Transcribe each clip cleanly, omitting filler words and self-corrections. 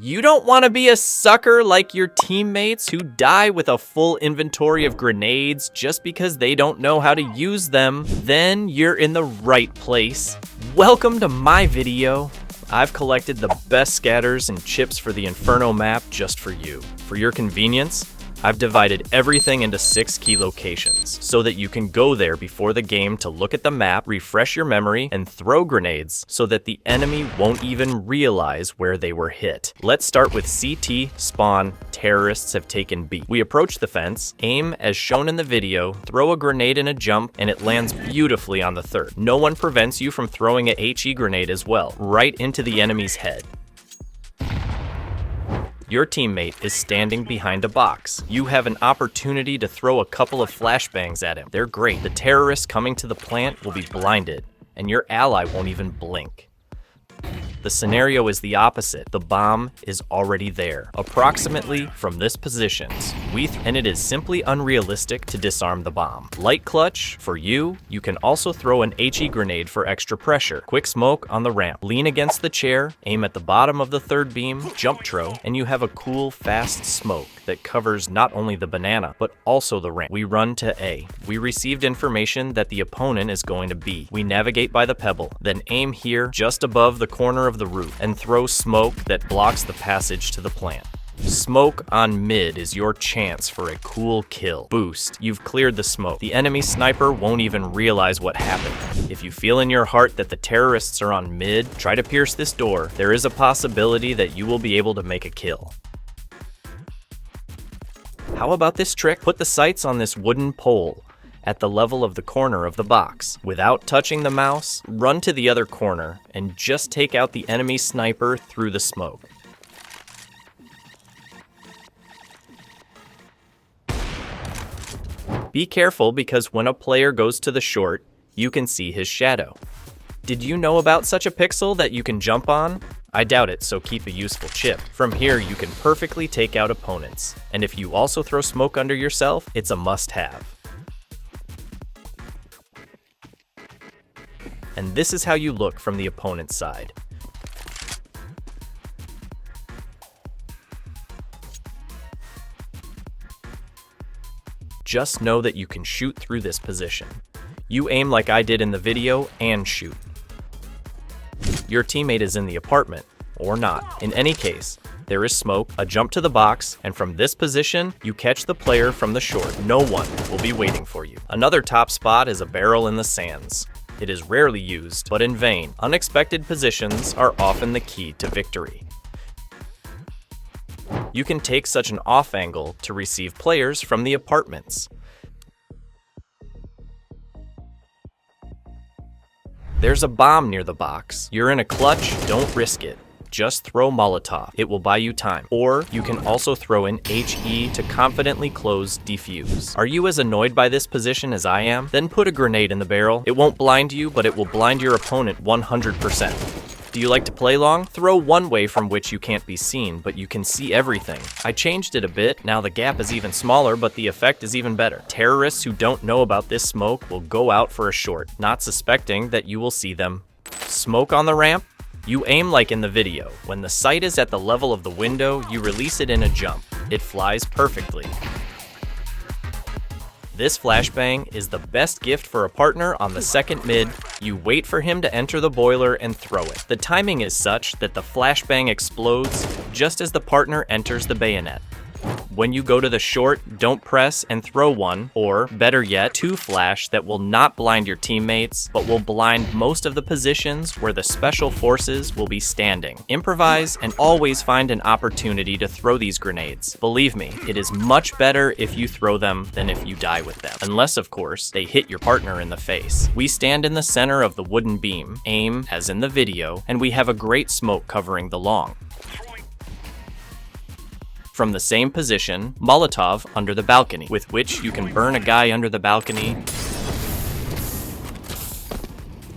You don't want to be a sucker like your teammates who die with a full inventory of grenades just because they don't know how to use them. Then you're in the right place. Welcome to my video. I've collected the best scatters and chips for the Inferno map just for you. For your convenience, I've divided everything into 6 key locations so that you can go there before the game to look at the map, refresh your memory, and throw grenades so that the enemy won't even realize where they were hit. Let's start with CT, spawn, terrorists have taken B. We approach the fence, aim as shown in the video, throw a grenade in a jump, and it lands beautifully on the third. No one prevents you from throwing a HE grenade as well, right into the enemy's head. Your teammate is standing behind a box. You have an opportunity to throw a couple of flashbangs at him. They're great. The terrorists coming to the plant will be blinded, and your ally won't even blink. The scenario is the opposite. The bomb is already there, approximately from this position, and it is simply unrealistic to disarm the bomb. Light clutch, for you can also throw an HE grenade for extra pressure. Quick smoke on the ramp. Lean against the chair, aim at the bottom of the third beam, jump tro, and you have a cool, fast smoke that covers not only the banana, but also the ramp. We run to A. We received information that the opponent is going to B. We navigate by the pebble, then aim here just above the corner of the roof and throw smoke that blocks the passage to the plant. Smoke on mid is your chance for a cool kill. Boost, you've cleared the smoke. The enemy sniper won't even realize what happened. If you feel in your heart that the terrorists are on mid, try to pierce this door. There is a possibility that you will be able to make a kill. How about this trick? Put the sights on this wooden pole at the level of the corner of the box. Without touching the mouse, run to the other corner and just take out the enemy sniper through the smoke. Be careful because when a player goes to the short, you can see his shadow. Did you know about such a pixel that you can jump on? I doubt it, so keep a useful chip. From here, you can perfectly take out opponents. And if you also throw smoke under yourself, it's a must-have. And this is how you look from the opponent's side. Just know that you can shoot through this position. You aim like I did in the video and shoot. Your teammate is in the apartment, or not. In any case, there is smoke, a jump to the box, and from this position, you catch the player from the short. No one will be waiting for you. Another top spot is a barrel in the sands. It is rarely used, but in vain. Unexpected positions are often the key to victory. You can take such an off angle to receive players from the apartments. There's a bomb near the box. You're in a clutch, don't risk it. Just throw Molotov. It will buy you time. Or you can also throw in HE to confidently close defuse. Are you as annoyed by this position as I am? Then put a grenade in the barrel. It won't blind you, but it will blind your opponent 100%. Do you like to play long? Throw one way from which you can't be seen, but you can see everything. I changed it a bit. Now the gap is even smaller, but the effect is even better. Terrorists who don't know about this smoke will go out for a short, not suspecting that you will see them. Smoke on the ramp? You aim like in the video. When the sight is at the level of the window, you release it in a jump. It flies perfectly. This flashbang is the best gift for a partner on the second mid. You wait for him to enter the boiler and throw it. The timing is such that the flashbang explodes just as the partner enters the bayonet. When you go to the short, don't press and throw one, or better yet, 2 flash that will not blind your teammates, but will blind most of the positions where the special forces will be standing. Improvise and always find an opportunity to throw these grenades. Believe me, it is much better if you throw them than if you die with them. Unless, of course, they hit your partner in the face. We stand in the center of the wooden beam, aim as in the video, and we have a great smoke covering the long. From the same position, Molotov under the balcony, with which you can burn a guy under the balcony.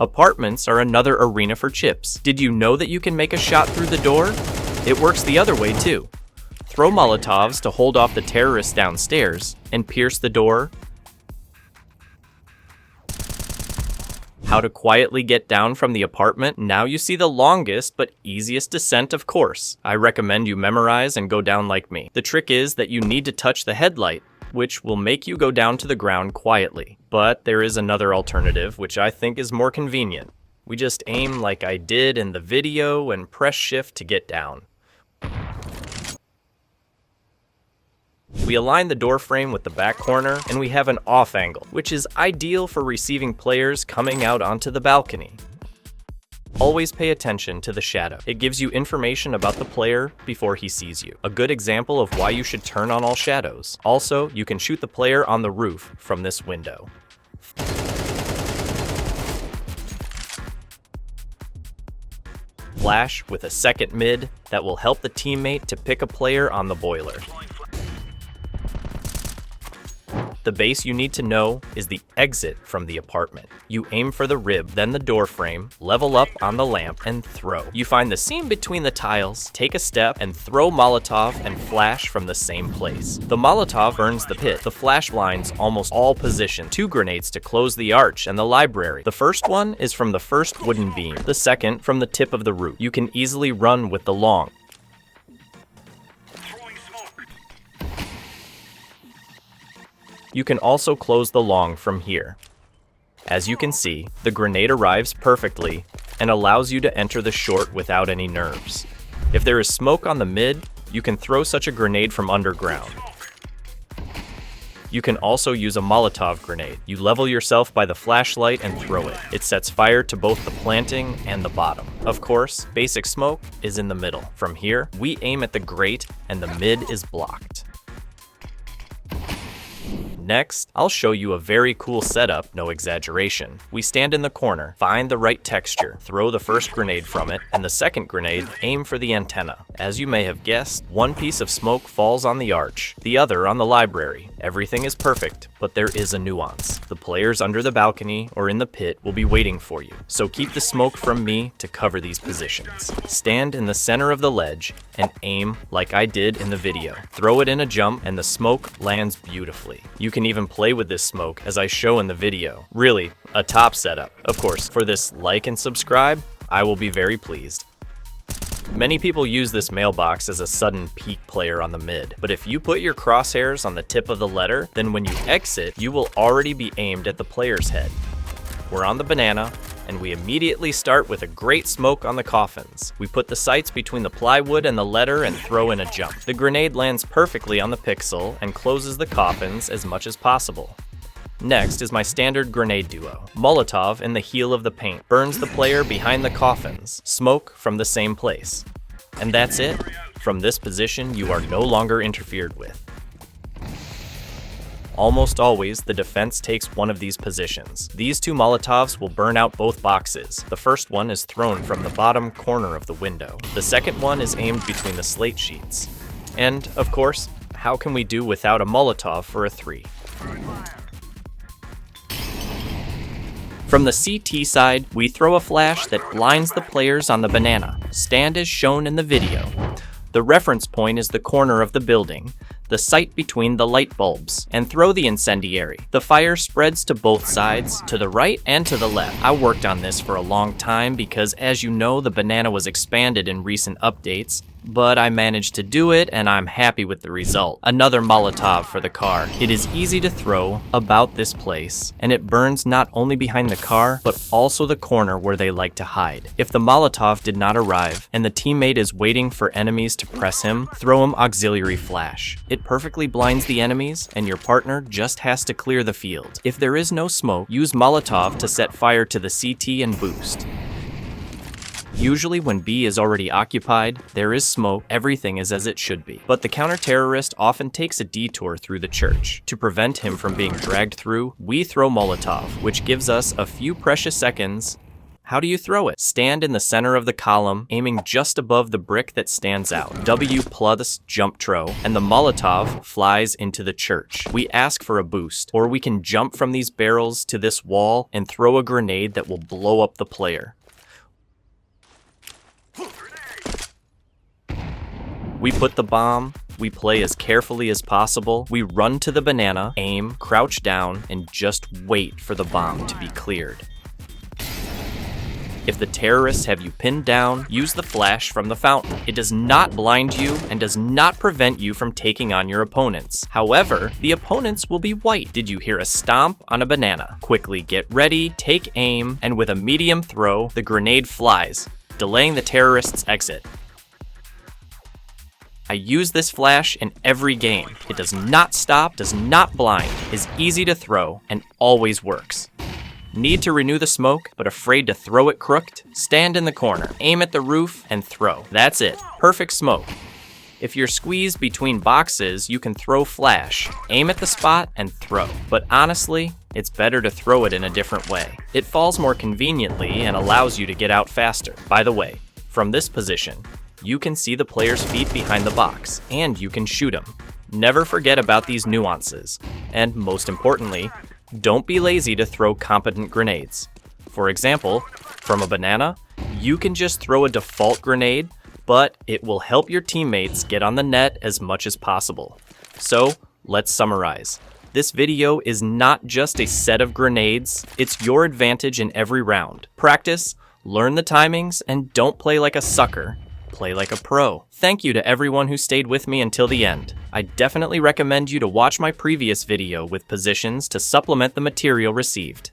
Apartments are another arena for chips. Did you know that you can make a shot through the door? It works the other way too. Throw Molotovs to hold off the terrorists downstairs and pierce the door. How to quietly get down from the apartment? Now you see the longest but easiest descent, of course. I recommend you memorize and go down like me. The trick is that you need to touch the headlight, which will make you go down to the ground quietly. But there is another alternative, which I think is more convenient. We just aim like I did in the video and press shift to get down. We align the door frame with the back corner, and we have an off angle, which is ideal for receiving players coming out onto the balcony. Always pay attention to the shadow. It gives you information about the player before he sees you. A good example of why you should turn on all shadows. Also, you can shoot the player on the roof from this window. Flash with a second mid that will help the teammate to pick a player on the boiler. The base you need to know is the exit from the apartment. You aim for the rib, then the door frame, level up on the lamp, and throw. You find the seam between the tiles, take a step, and throw Molotov and flash from the same place. The Molotov burns the pit. The flash blinds almost all positions. 2 grenades to close the arch and the library. The first one is from the first wooden beam, the second from the tip of the roof. You can easily run with the long. You can also close the long from here. As you can see, the grenade arrives perfectly and allows you to enter the short without any nerves. If there is smoke on the mid, you can throw such a grenade from underground. You can also use a Molotov grenade. You level yourself by the flashlight and throw it. It sets fire to both the planting and the bottom. Of course, basic smoke is in the middle. From here, we aim at the grate and the mid is blocked. Next, I'll show you a very cool setup, no exaggeration. We stand in the corner, find the right texture, throw the first grenade from it, and the second grenade, aim for the antenna. As you may have guessed, one piece of smoke falls on the arch, the other on the library. Everything is perfect, but there is a nuance. The players under the balcony or in the pit will be waiting for you, so keep the smoke from me to cover these positions. Stand in the center of the ledge and aim like I did in the video. Throw it in a jump and the smoke lands beautifully. You can even play with this smoke as I show in the video. Really, a top setup. Of course, for this like and subscribe, I will be very pleased. Many people use this mailbox as a sudden peek player on the mid, but if you put your crosshairs on the tip of the letter, then when you exit, you will already be aimed at the player's head. We're on the banana, and we immediately start with a great smoke on the coffins. We put the sights between the plywood and the letter and throw in a jump. The grenade lands perfectly on the pixel and closes the coffins as much as possible. Next is my standard grenade duo. Molotov in the heel of the paint burns the player behind the coffins. Smoke from the same place. And that's it. From this position, you are no longer interfered with. Almost always, the defense takes one of these positions. These 2 Molotovs will burn out both boxes. The first one is thrown from the bottom corner of the window. The second one is aimed between the slate sheets. And, of course, how can we do without a Molotov for a 3? From the CT side, we throw a flash that blinds the players on the banana. Stand as shown in the video. The reference point is the corner of the building, the sight between the light bulbs, and throw the incendiary. The fire spreads to both sides, to the right and to the left. I worked on this for a long time because, as you know, the banana was expanded in recent updates, but I managed to do it and I'm happy with the result. Another Molotov for the car. It is easy to throw about this place, and it burns not only behind the car, but also the corner where they like to hide. If the Molotov did not arrive, and the teammate is waiting for enemies to press him, throw him auxiliary flash. It perfectly blinds the enemies, and your partner just has to clear the field. If there is no smoke, use Molotov to set fire to the CT and boost. Usually when B is already occupied, there is smoke, everything is as it should be. But the counter-terrorist often takes a detour through the church. To prevent him from being dragged through, we throw Molotov, which gives us a few precious seconds. How do you throw it? Stand in the center of the column, aiming just above the brick that stands out. W plus jump throw, and the Molotov flies into the church. We ask for a boost, or we can jump from these barrels to this wall and throw a grenade that will blow up the player. We put the bomb, we play as carefully as possible, we run to the banana, aim, crouch down, and just wait for the bomb to be cleared. If the terrorists have you pinned down, use the flash from the fountain. It does not blind you and does not prevent you from taking on your opponents. However, the opponents will be white. Did you hear a stomp on a banana? Quickly get ready, take aim, and with a medium throw, the grenade flies, delaying the terrorists' exit. I use this flash in every game. It does not stop, does not blind, is easy to throw, and always works. Need to renew the smoke, but afraid to throw it crooked? Stand in the corner, aim at the roof, and throw. That's it. Perfect smoke. If you're squeezed between boxes, you can throw flash, aim at the spot, and throw. But honestly, it's better to throw it in a different way. It falls more conveniently and allows you to get out faster. By the way, from this position, you can see the player's feet behind the box, and you can shoot them. Never forget about these nuances. And most importantly, don't be lazy to throw competent grenades. For example, from a banana, you can just throw a default grenade, but it will help your teammates get on the net as much as possible. So, let's summarize. This video is not just a set of grenades, it's your advantage in every round. Practice, learn the timings, and don't play like a sucker. Play like a pro. Thank you to everyone who stayed with me until the end. I definitely recommend you to watch my previous video with positions to supplement the material received.